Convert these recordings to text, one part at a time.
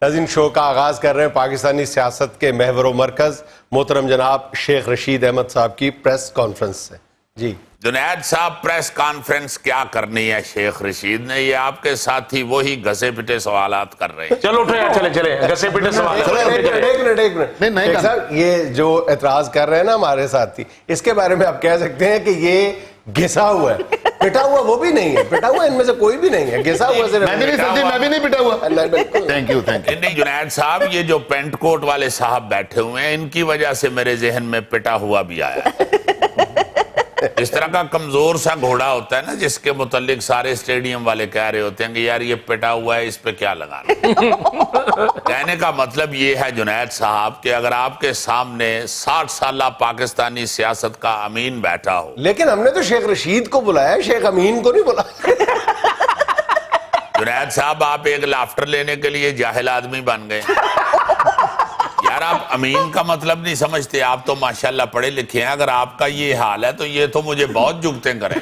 ناظرین شو کا آغاز کر رہے ہیں پاکستانی سیاست کے محور و مرکز محترم جناب شیخ رشید احمد صاحب کی پریس کانفرنس سے. جی جنید صاحب پریس کانفرنس کیا کرنی ہے شیخ رشید نے؟ یہ آپ کے ساتھی وہی گھسے پٹے سوالات کر رہے ہیں. چلو اٹھے چلے گھسے پٹے سوالات. ایک منٹ صاحب، یہ جو اعتراض کر رہے ہیں نا ہمارے ساتھی، اس کے بارے میں آپ کہہ سکتے ہیں کہ یہ گھسا ہوا ہے، پٹا ہوا وہ بھی نہیں ہے، پٹا ہوا ان میں سے کوئی بھی نہیں ہے، گھسا ہوا صرف. میں بھی نہیں پٹا ہوا. Thank you. نہیں جنید صاحب، یہ جو پینٹ کوٹ والے صاحب بیٹھے ہوئے ہیں ان کی وجہ سے میرے ذہن میں پٹا ہوا بھی آیا. اس طرح کا کمزور سا گھوڑا ہوتا ہے نا جس کے متعلق سارے اسٹیڈیم والے کہہ رہے ہوتے ہیں کہ یار یہ پٹا ہوا ہے، اس پہ کیا لگانا. کہنے کا مطلب یہ ہے جنید صاحب کہ اگر آپ کے سامنے 60 سالہ پاکستانی سیاست کا امین بیٹھا ہو. لیکن ہم نے تو شیخ رشید کو بلایا، شیخ امین کو نہیں بلایا. جنید صاحب آپ ایک لافٹر لینے کے لیے جاہل آدمی بن گئے. یار آپ امین کا مطلب نہیں سمجھتے، آپ تو ماشاءاللہ پڑھے لکھے ہیں. اگر آپ کا یہ حال ہے تو یہ تو مجھے بہت جگتیں کریں.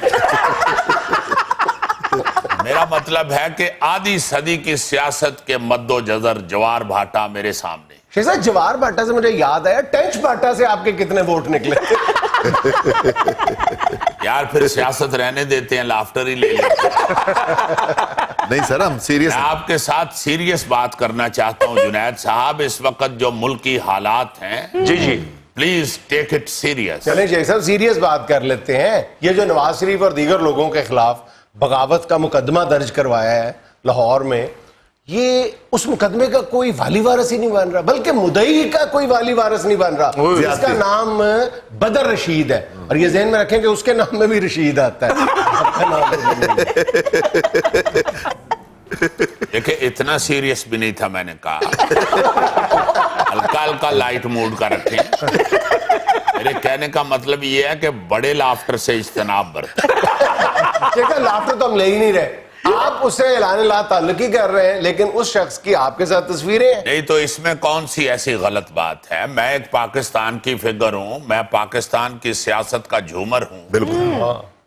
میرا مطلب ہے کہ آدھی صدی کی سیاست کے مد و جزر جوار بھاٹا میرے سامنے. شیخ صاحب جوار بھاٹا سے مجھے یاد آیا، ٹینچ بھاٹا سے آپ کے کتنے ووٹ نکلے؟ یار پھر سیاست رہنے دیتے ہیں، لافٹر ہی لے لیتے ہیں. نہیں سر، ہم سیریس میں آپ کے ساتھ سیریس بات کرنا چاہتا ہوں جنید صاحب. اس وقت جو ملکی حالات ہیں، جی پلیز ٹیک اٹ سیریس. چلیں شیخ صاحب سیریس بات کر لیتے ہیں. یہ جو نواز شریف اور دیگر لوگوں کے خلاف بغاوت کا مقدمہ درج کروایا ہے لاہور میں، یہ اس مقدمے کا کوئی والی وارث ہی نہیں بن رہا، بلکہ مدعی کا کوئی والی وارث نہیں بن رہا. اس کا نام بدر رشید ہے، اور یہ ذہن میں رکھیں کہ اس کے نام میں بھی رشید آتا ہے. دیکھیں اتنا سیریس بھی نہیں تھا، میں نے کہا ہلکا ہلکا لائٹ موڈ کا رکھیں. میرے کہنے کا مطلب یہ ہے کہ بڑے لافٹر سے اجتناب برتیں. لافٹر تو ہم لے ہی نہیں رہے، آپ اس سے اعلان لا تعلقی کر رہے ہیں، لیکن اس شخص کی آپ کے ساتھ تصویریں ہیں. نہیں تو اس میں کون سی ایسی غلط بات ہے؟ میں ایک پاکستان کی فگر ہوں، میں پاکستان کی سیاست کا جھومر ہوں. بالکل.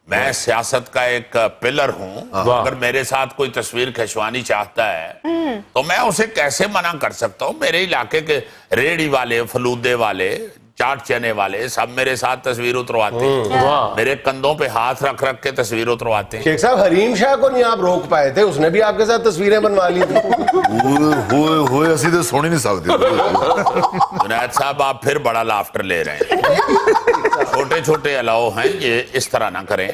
میں سیاست کا ایک پلر ہوں. اگر میرے ساتھ کوئی تصویر کھنچوانی چاہتا ہے تو میں اسے کیسے منع کر سکتا ہوں؟ میرے علاقے کے ریڑھی والے، فلودے والے، چاٹ چنے والے سب میرے ساتھ تصویر اترواتے ہیں، میرے کندھوں پہ ہاتھ رکھ رکھ کے تصویر اترواتے ہیں. شیخ صاحب حریم شاہ کو نہیں آپ روک پائے تھے، اس نے بھی آپ کے ساتھ تصویریں بنوا لی تھی. ہوئے اسی تو سونی نہیں سکتے. جنید صاحب آپ پھر بڑا لافٹر لے رہے ہیں. چھوٹے چھوٹے الاؤ ہیں، یہ اس طرح نہ کریں.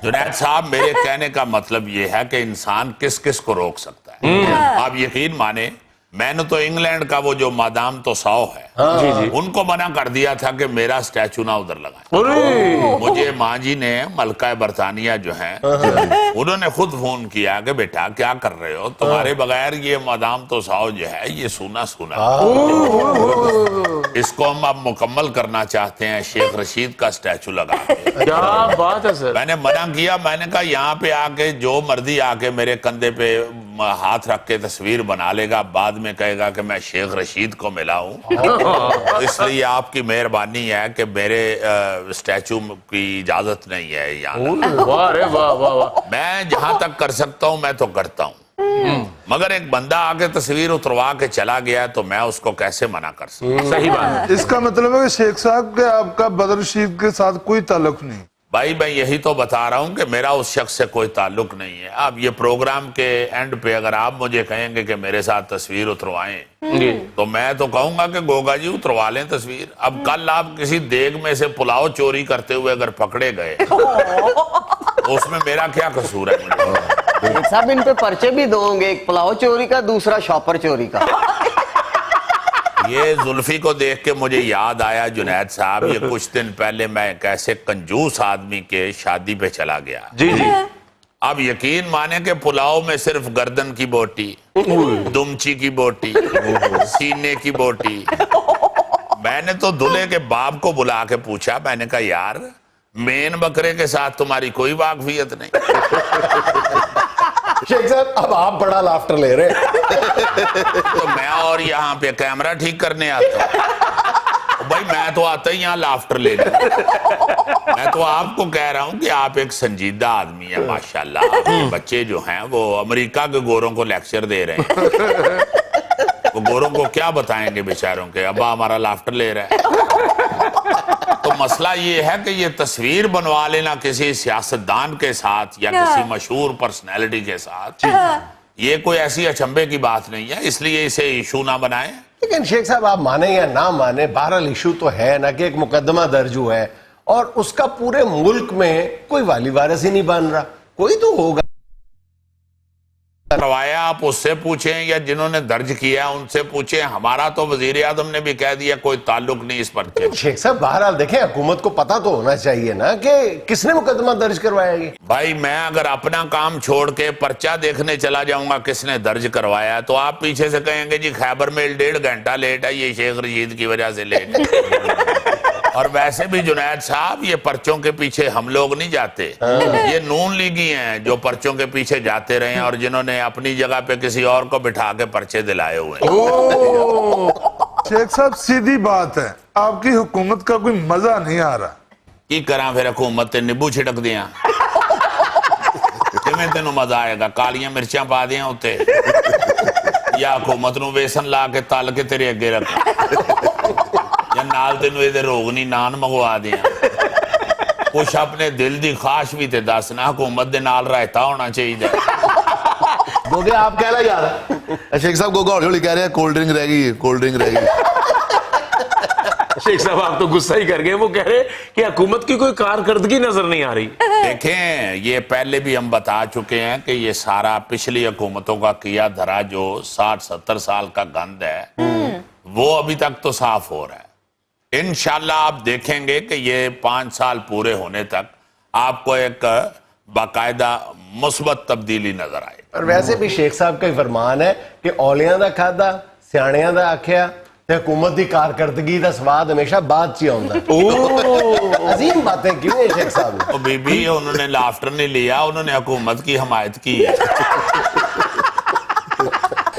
جنید صاحب میرے کہنے کا مطلب یہ ہے کہ انسان کس کس کو روک سکتا ہے. آپ یقین مانیں، میں نے تو انگلینڈ کا وہ جو مادام تو ساؤ ہے ان کو منع کر دیا تھا کہ میرا سٹیچو نہ ادھر لگائیں. مجھے ماں جی نے، ملکہ برطانیہ جو ہیں، انہوں نے خود فون کیا کہ بیٹا کیا کر رہے ہو، تمہارے بغیر یہ مادام تو ساؤ جو ہے یہ سونا سونا. اس کو ہم اب مکمل کرنا چاہتے ہیں، شیخ رشید کا سٹیچو لگا کے. کیا بات ہے سر. میں نے منع کیا، میں نے کہا یہاں پہ آ کے جو مردی آ کے میرے کندھے پہ ہاتھ رکھ کے تصویر بنا لے گا، بعد میں کہے گا کہ میں شیخ رشید کو ملا ہوں. اس لیے آپ کی مہربانی ہے کہ میرے سٹیچو کی اجازت نہیں ہے یہاں. میں جہاں تک کر سکتا ہوں میں تو کرتا ہوں، مگر ایک بندہ آ کے تصویر اتروا کے چلا گیا تو میں اس کو کیسے منع کر سکتا. صحیح بات. اس کا مطلب ہے کہ شیخ صاحب کے آپ کا بدر رشید کے ساتھ کوئی تعلق نہیں. بھائی میں یہی تو بتا رہا ہوں کہ میرا اس شخص سے کوئی تعلق نہیں ہے. اب یہ پروگرام کے اینڈ پہ اگر آپ مجھے کہیں گے کہ میرے ساتھ تصویر اتروائیں تو میں تو کہوں گا کہ گوگا جی اتروا لیں تصویر. اب کل آپ کسی دیگ میں سے پلاؤ چوری کرتے ہوئے اگر پکڑے گئے تو اس میں میرا کیا قصور ہے؟ صاحب ان پہ پرچے بھی دو ہوں گے، ایک پلاؤ چوری کا، دوسرا شاپر چوری کا. یہ زلفی کو دیکھ کے مجھے یاد آیا جنید صاحب، یہ کچھ دن پہلے میں ایک ایسے کنجوس آدمی کے شادی پہ چلا گیا. جی اب یقین مانے کہ پلاؤ میں صرف گردن کی بوٹی، دمچی کی بوٹی، سینے کی بوٹی. میں نے تو دلہے کے باپ کو بلا کے پوچھا، میں نے کہا یار مین بکرے کے ساتھ تمہاری کوئی واقفیت نہیں. شیخ صاحب اب آپ بڑا لافٹر لے رہے ہیں. تو میں اور یہاں پہ کیمرہ ٹھیک کرنے آتا ہوں. بھائی میں تو آتا ہی یہاں لافٹر لے لوں. میں تو آپ کو کہہ رہا ہوں کہ آپ ایک سنجیدہ آدمی ہیں ماشاءاللہ. آپ کے بچے جو ہیں وہ امریکہ کے گوروں کو لیکچر دے رہے ہیں. وہ گوروں کو کیا بتائیں گے بیچاروں کے ابا ہمارا لافٹر لے رہا ہے. تو مسئلہ یہ ہے کہ یہ تصویر بنوا لینا کسی سیاستدان کے ساتھ یا کسی مشہور پرسنالٹی کے ساتھ یہ کوئی ایسی اچنبے کی بات نہیں ہے. اس لیے اسے ایشو نہ بنائیں. لیکن شیخ صاحب آپ مانیں یا نہ مانیں بہرحال ایشو تو ہے نا کہ ایک مقدمہ درج ہوا ہے اور اس کا پورے ملک میں کوئی والی وارث ہی نہیں بن رہا. کوئی تو ہوگا. کروایا آپ اس سے پوچھیں یا جنہوں نے درج کیا ان سے پوچھیں. ہمارا تو وزیر اعظم نے بھی کہہ دیا کوئی تعلق نہیں اس پرچے. شیخ صاحب بہرحال دیکھیں حکومت کو پتا تو ہونا چاہیے نا کہ کس نے مقدمہ درج کروایا یہ. بھائی میں اگر اپنا کام چھوڑ کے پرچہ دیکھنے چلا جاؤں گا کس نے درج کروایا تو آپ پیچھے سے کہیں گے جی خیبر میل 1.5 گھنٹہ لیٹ ہے یہ شیخ رشید کی وجہ سے لیٹ ہے. اور ویسے بھی جنید صاحب یہ پرچوں کے پیچھے ہم لوگ نہیں جاتے. یہ نون لیگی ہیں جو پرچوں کے پیچھے جاتے رہے ہیں اور جنہوں نے اپنی جگہ پہ کسی اور کو بٹھا کے پرچے دلائے ہوئے ہیں. شیخ صاحب سیدھی بات ہے آپ کی حکومت کا کوئی مزہ نہیں آ رہا. کی کراں پھر حکومت تے نیبو چھڑک دیاں کیویں تینوں مزہ آئے گا. کالیاں مرچاں پا دیاں ہوتے یا حکومت نو بیسن لا کے تل کے تیرے اگے رکھ یا نال تینوں یہ روغنی نان منگوا دیا. کچھ اپنے دل دی خواہش بھی تے دسنا حکومت دے نال رائتا ہونا چاہیے. گوگے آپ کہہ رہے یار شیخ صاحب گوگا ہولی ہولی کہہ رہے ہیں کولڈ ڈرنک رہ گئی کولڈ ڈرنک رہ گئی. شیخ صاحب آپ تو غصہ ہی کر گئے. وہ کہہ رہے کہ حکومت کی کوئی کارکردگی نظر نہیں آ رہی. دیکھیں یہ پہلے بھی ہم بتا چکے ہیں کہ یہ سارا پچھلی حکومتوں کا کیا دھرا جو 60-70 سال کا گند ہے وہ ابھی تک تو صاف ہو رہا ہے. انشاءاللہ آپ دیکھیں گے کہ یہ 5 سال پورے ہونے تک آپ کو ایک باقاعدہ مثبت تبدیلی نظر آئے. اور ویسے بھی شیخ صاحب کا فرمان ہے کہ اولیاں دا کھادا سیاڑیاں دا آکھیا تے حکومت دی کارکردگی دا سواد ہمیشہ بعد چ ہوندا ہے. عظیم باتیں کیوں ہیں شیخ صاحب. وہ بی بی انہوں نے لافٹر نہیں لیا انہوں نے حکومت کی حمایت کی ہے.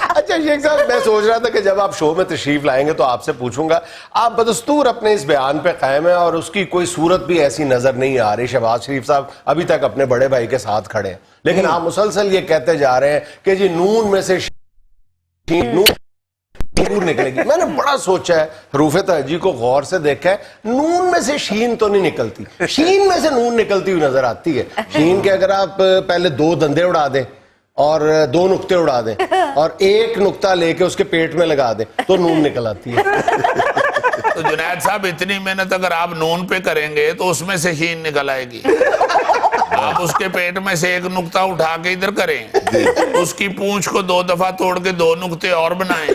اچھا شیخ صاحب میں سوچ رہا تھا کہ جب آپ شو میں تشریف لائیں گے تو آپ سے پوچھوں گا. آپ بدستور اپنے اس بیان پہ قائم ہیں اور اس کی کوئی صورت بھی ایسی نظر نہیں آ رہی. شہباز شریف صاحب ابھی تک اپنے بڑے بھائی کے ساتھ کھڑے ہیں لیکن آپ مسلسل یہ کہتے جا رہے ہیں کہ جی نون میں سے نور نکلے گی. میں نے بڑا سوچا ہے حروف تہجی کو غور سے دیکھا ہے نون میں سے شین تو نہیں نکلتی شین میں سے نون نکلتی ہوئی نظر آتی ہے. شین کے اگر آپ پہلے 2 دندے اڑا دیں اور 2 نقطے اڑا دیں اور 1 نقطہ لے کے اس کے پیٹ میں لگا دیں تو نون نکل آتی ہے. تو جنید صاحب اتنی محنت اگر آپ نون پہ کریں گے تو اس میں سے شین نکل آئے گی. آپ اس کے پیٹ میں سے 1 نقطہ اٹھا کے ادھر کریں اس کی پونچھ کو 2 دفعہ توڑ کے 2 نقطے اور بنائیں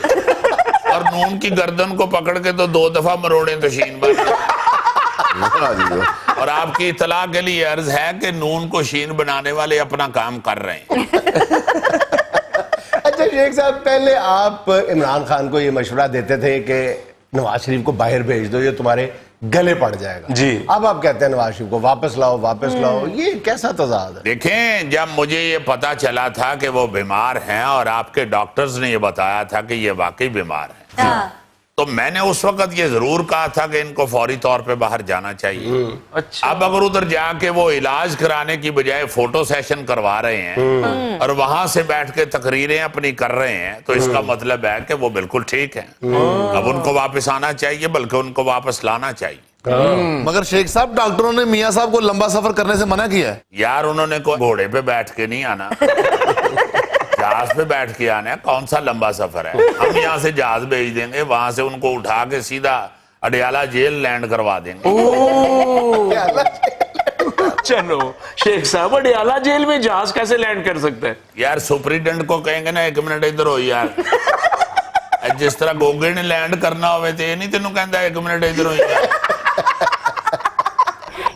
اور نون کی گردن کو پکڑ کے تو 2 دفعہ مروڑیں تو شین بن جائے. اور آپ کی اطلاع کے لیے عرض ہے کہ نون کو شین بنانے والے اپنا کام کر رہے ہیں. اچھا شیخ صاحب پہلے آپ عمران خان کو یہ مشورہ دیتے تھے کہ نواز شریف کو باہر بھیج دو یہ تمہارے گلے پڑ جائے گا. جی اب آپ کہتے ہیں نواز شریف کو واپس لاؤ. یہ کیسا تضاد ہے؟ دیکھیں جب مجھے یہ پتا چلا تھا کہ وہ بیمار ہیں اور آپ کے ڈاکٹرز نے یہ بتایا تھا کہ یہ واقعی بیمار ہیں تو میں نے اس وقت یہ ضرور کہا تھا کہ ان کو فوری طور پہ باہر جانا چاہیے. اچھا اب اگر ادھر جا کے وہ علاج کرانے کی بجائے فوٹو سیشن کروا رہے ہیں اور وہاں سے بیٹھ کے تقریریں اپنی کر رہے ہیں تو اس کا مطلب ہے کہ وہ بالکل ٹھیک ہیں. اب ان کو واپس آنا چاہیے بلکہ ان کو واپس لانا چاہیے. مگر شیخ صاحب ڈاکٹروں نے میاں صاحب کو لمبا سفر کرنے سے منع کیا ہے. یار انہوں نے کوئی گھوڑے پہ بیٹھ کے نہیں آنا جہاز پہ بیٹھ کے آنا ہے. کون سا لمبا سفر ہے. ہم یہاں سے جہاز بھیج دیں گے وہاں سے ان کو اٹھا کے سیدھا اڈیالہ جیل لینڈ کروا دیں گے. چلو شیخ صاحب اڈیالہ جیل میں جہاز کیسے لینڈ کر سکتا ہے. یار سپریڈنٹ کو کہیں گے نا 1 منٹ ادھر ہو یار جس طرح گوگے نے لینڈ کرنا ہوئے تھے نہیں تینوں کہندا 1 منٹ ادھر ہو یار.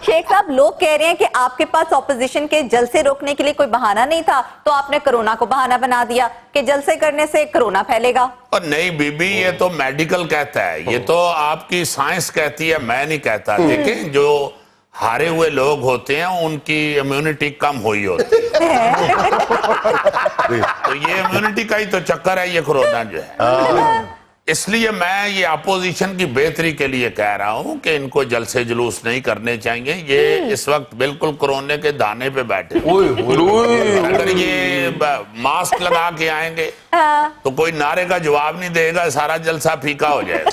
شیخ صاحب لوگ کہہ رہے ہیں کہ آپ کے پاس اپوزیشن کے جلسے روکنے کے لیے کوئی بہانہ نہیں تھا تو آپ نے کرونا کو بہانہ بنا دیا کہ جلسے کرنے سے کرونا پھیلے گا. اور نہیں بی بی یہ تو میڈیکل کہتا ہے یہ تو آپ کی سائنس کہتی ہے میں نہیں کہتا. دیکھیں جو ہارے ہوئے لوگ ہوتے ہیں ان کی امیونٹی کم ہوئی ہوتی ہے تو یہ امیونٹی کا ہی تو چکر ہے یہ کرونا جو ہے. اس لیے میں یہ اپوزیشن کی بہتری کے لیے کہہ رہا ہوں کہ ان کو جلسے جلوس نہیں کرنے چاہیے. یہ اس وقت بالکل کورونے کے دانے پہ بیٹھے. اگر یہ ماسک لگا کے آئیں گے تو کوئی نعرے کا جواب نہیں دے گا, سارا جلسہ پھیکا ہو جائے گا.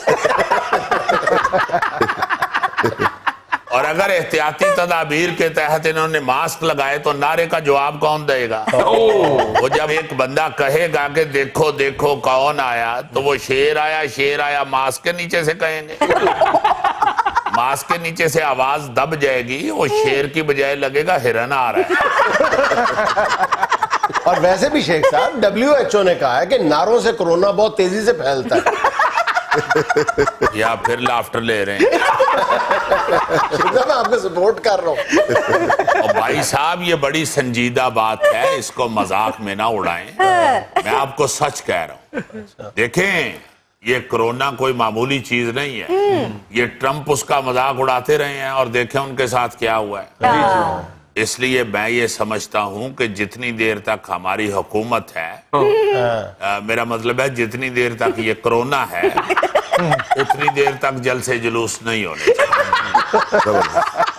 اور اگر احتیاطی تدابیر کے تحت انہوں نے ماسک لگائے تو نعرے کا جواب کون دے گا؟ وہ جب ایک بندہ کہے گا کہ دیکھو دیکھو کون آیا, تو وہ شیر آیا ماسک کے نیچے سے کہیں گے. ماسک کے نیچے سے آواز دب جائے گی, وہ شیر کی بجائے لگے گا ہرن آ رہا ہے. اور ویسے بھی شیخ صاحب WHO نے کہا ہے کہ نعروں سے کورونا بہت تیزی سے پھیلتا ہے. یا پھر لافٹر لے رہے ہیں. میں آپ کو سپورٹ کر رہا ہوں. اور بھائی صاحب یہ بڑی سنجیدہ بات ہے, اس کو مذاق میں نہ اڑائیں. میں آپ کو سچ کہہ رہا ہوں. دیکھیں یہ کرونا کوئی معمولی چیز نہیں ہے. یہ ٹرمپ اس کا مذاق اڑاتے رہے ہیں اور دیکھیں ان کے ساتھ کیا ہوا ہے. اس لیے میں یہ سمجھتا ہوں کہ جتنی دیر تک ہماری حکومت ہے, میرا مطلب ہے جتنی دیر تک یہ کرونا ہے, اتنی دیر تک جلسے جلوس نہیں ہونے چاہیے.